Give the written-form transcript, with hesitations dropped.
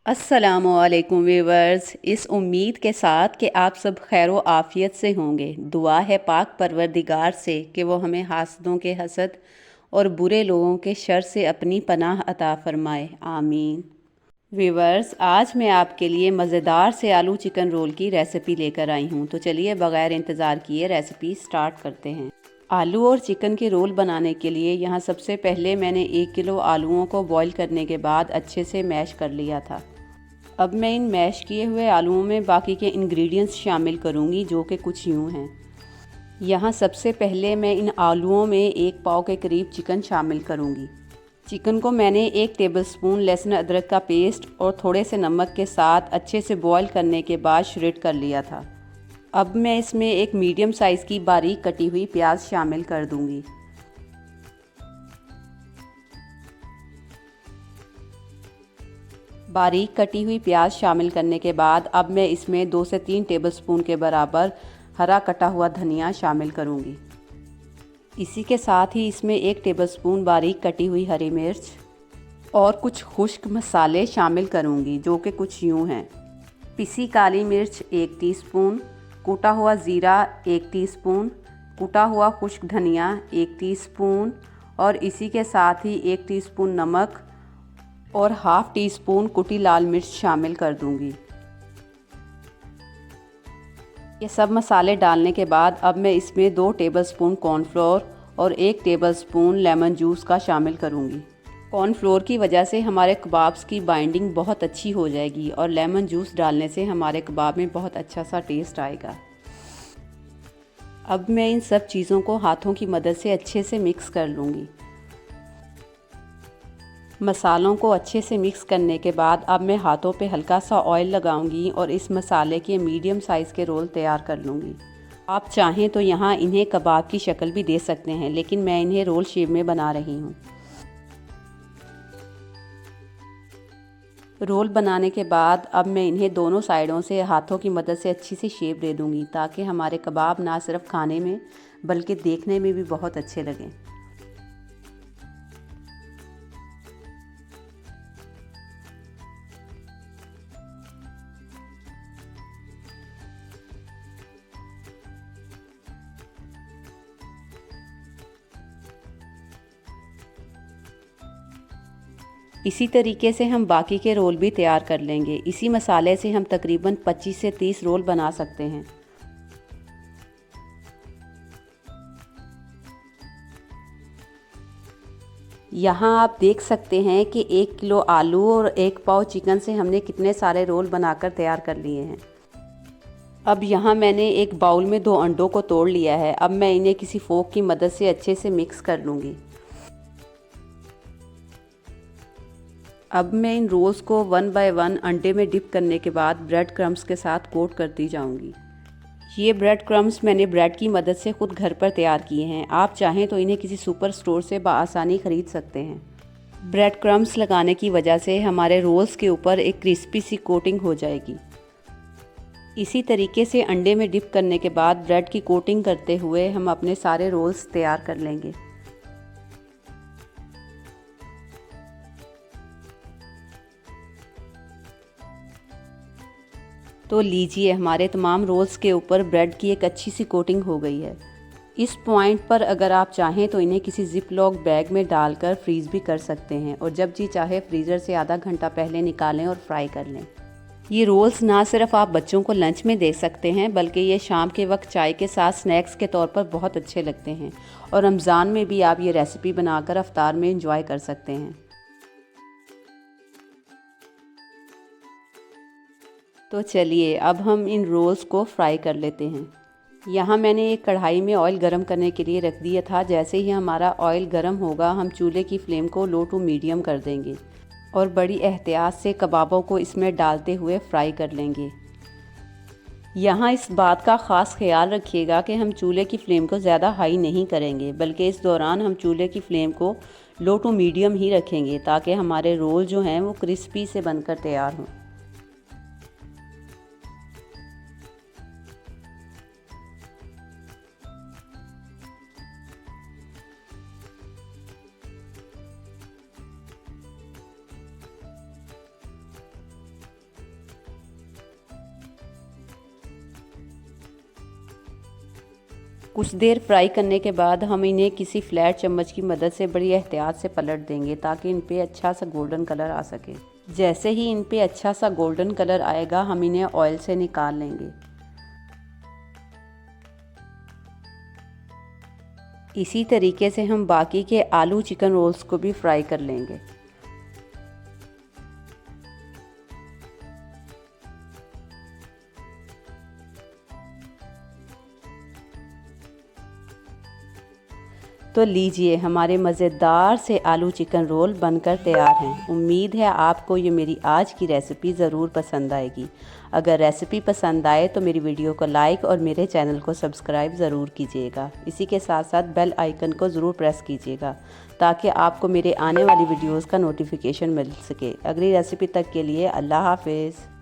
अस्सलामुअलैकुम व्यूवर्स। इस उम्मीद के साथ कि आप सब खैर व आफ़ियत से होंगे। दुआ है पाक परवरदिगार से कि वो हमें हासदों के हसद और बुरे लोगों के शर से अपनी पनाह अता फ़रमाए, आमीन। व्यूवर्स, आज मैं आपके लिए मज़ेदार से आलू चिकन रोल की रेसिपी लेकर आई हूँ। तो चलिए बग़ैर इंतज़ार किए रेसिपी स्टार्ट करते हैं। आलू और चिकन के रोल बनाने के लिए यहाँ सबसे पहले मैंने 1 किलो आलूओं को बॉईल करने के बाद अच्छे से मैश कर लिया था। अब मैं इन मैश किए हुए आलूओं में बाकी के इंग्रेडिएंट्स शामिल करूंगी, जो कि कुछ यूँ हैं। यहाँ सबसे पहले मैं इन आलूओं में 1 पाव के करीब चिकन शामिल करूंगी। चिकन को मैंने 1 टेबलस्पून लहसुन अदरक का पेस्ट और थोड़े से नमक के साथ अच्छे से बॉईल करने के बाद श्रेड कर लिया था। अब मैं इसमें एक मीडियम साइज़ की बारीक कटी हुई प्याज शामिल कर दूंगी। बारीक कटी हुई प्याज शामिल करने के बाद अब मैं इसमें 2 से 3 टेबलस्पून के बराबर हरा कटा हुआ धनिया शामिल करूंगी। इसी के साथ ही इसमें 1 टेबलस्पून बारीक कटी हुई हरी मिर्च और कुछ खुश्क मसाले शामिल करूंगी, जो कि कुछ यूँ हैं। पिसी काली मिर्च 1 टीस्पून, कूटा हुआ ज़ीरा 1 टीस्पून, कूटा हुआ खुश्क धनिया 1 टीस्पून और इसी के साथ ही 1 टीस्पून नमक और हाफ़ टी स्पून कुटी लाल मिर्च शामिल कर दूंगी। ये सब मसाले डालने के बाद अब मैं इसमें 2 टेबलस्पून कॉर्नफ्लोर और 1 टेबलस्पून लेमन जूस का शामिल करूंगी। कॉर्नफ्लोर की वजह से हमारे कबाब्स की बाइंडिंग बहुत अच्छी हो जाएगी और लेमन जूस डालने से हमारे कबाब में बहुत अच्छा सा टेस्ट आएगा। अब मैं इन सब चीज़ों को हाथों की मदद से अच्छे से मिक्स कर लूँगी। मसालों को अच्छे से मिक्स करने के बाद अब मैं हाथों पे हल्का सा ऑयल लगाऊंगी और इस मसाले के मीडियम साइज़ के रोल तैयार कर लूँगी। आप चाहें तो यहाँ इन्हें कबाब की शक्ल भी दे सकते हैं, लेकिन मैं इन्हें रोल शेप में बना रही हूँ। रोल बनाने के बाद अब मैं इन्हें दोनों साइडों से हाथों की मदद से अच्छी सी शेप दे दूँगी, ताकि हमारे कबाब ना सिर्फ खाने में बल्कि देखने में भी बहुत अच्छे लगें। इसी तरीके से हम बाकी के रोल भी तैयार कर लेंगे। इसी मसाले से हम तकरीबन 25 से 30 रोल बना सकते हैं। यहाँ आप देख सकते हैं कि 1 किलो आलू और 1 पाव चिकन से हमने कितने सारे रोल बनाकर तैयार कर लिए हैं। अब यहाँ मैंने एक बाउल में 2 अंडों को तोड़ लिया है। अब मैं इन्हें किसी फोक की मदद से अच्छे से मिक्स कर लूँगी। अब मैं इन रोल्स को 1 बाय 1 अंडे में डिप करने के बाद ब्रेड क्रम्स के साथ कोट करती जाऊंगी। ये ब्रेड क्रम्स मैंने ब्रेड की मदद से खुद घर पर तैयार किए हैं। आप चाहें तो इन्हें किसी सुपर स्टोर से बआसानी ख़रीद सकते हैं। ब्रेड क्रम्स लगाने की वजह से हमारे रोल्स के ऊपर एक क्रिस्पी सी कोटिंग हो जाएगी। इसी तरीके से अंडे में डिप करने के बाद ब्रेड की कोटिंग करते हुए हम अपने सारे रोल्स तैयार कर लेंगे। तो लीजिए, हमारे तमाम रोल्स के ऊपर ब्रेड की एक अच्छी सी कोटिंग हो गई है। इस पॉइंट पर अगर आप चाहें तो इन्हें किसी जिप लॉक बैग में डालकर फ्रीज़ भी कर सकते हैं और जब जी चाहे फ्रीज़र से आधा घंटा पहले निकालें और फ्राई कर लें। ये रोल्स ना सिर्फ आप बच्चों को लंच में दे सकते हैं, बल्कि ये शाम के वक्त चाय के साथ स्नैक्स के तौर पर बहुत अच्छे लगते हैं और रमज़ान में भी आप ये रेसिपी बनाकर अफ्तार में इंजॉय कर सकते हैं। तो चलिए अब हम इन रोल्स को फ्राई कर लेते हैं। यहाँ मैंने एक कढ़ाई में ऑयल गरम करने के लिए रख दिया था। जैसे ही हमारा ऑयल गरम होगा हम चूल्हे की फ्लेम को लो टू मीडियम कर देंगे और बड़ी एहतियात से कबाबों को इसमें डालते हुए फ्राई कर लेंगे। यहाँ इस बात का ख़ास ख्याल रखिएगा कि हम चूल्हे की फ्लेम को ज़्यादा हाई नहीं करेंगे, बल्कि इस दौरान हम चूल्हे की फ्लेम को लो टू मीडियम ही रखेंगे, ताकि हमारे रोल जो हैं वो क्रिस्पी से बनकर तैयार हों। कुछ देर फ्राई करने के बाद हम इन्हें किसी फ्लैट चम्मच की मदद से बड़ी एहतियात से पलट देंगे ताकि इन पे अच्छा सा गोल्डन कलर आ सके। जैसे ही इन पे अच्छा सा गोल्डन कलर आएगा हम इन्हें ऑयल से निकाल लेंगे। इसी तरीके से हम बाकी के आलू चिकन रोल्स को भी फ्राई कर लेंगे। तो लीजिए, हमारे मज़ेदार से आलू चिकन रोल बनकर तैयार हैं। उम्मीद है आपको ये मेरी आज की रेसिपी ज़रूर पसंद आएगी। अगर रेसिपी पसंद आए तो मेरी वीडियो को लाइक और मेरे चैनल को सब्सक्राइब ज़रूर कीजिएगा। इसी के साथ साथ बेल आइकन को ज़रूर प्रेस कीजिएगा ताकि आपको मेरे आने वाली वीडियोज़ का नोटिफिकेशन मिल सके। अगली रेसिपी तक के लिए अल्लाह हाफिज़।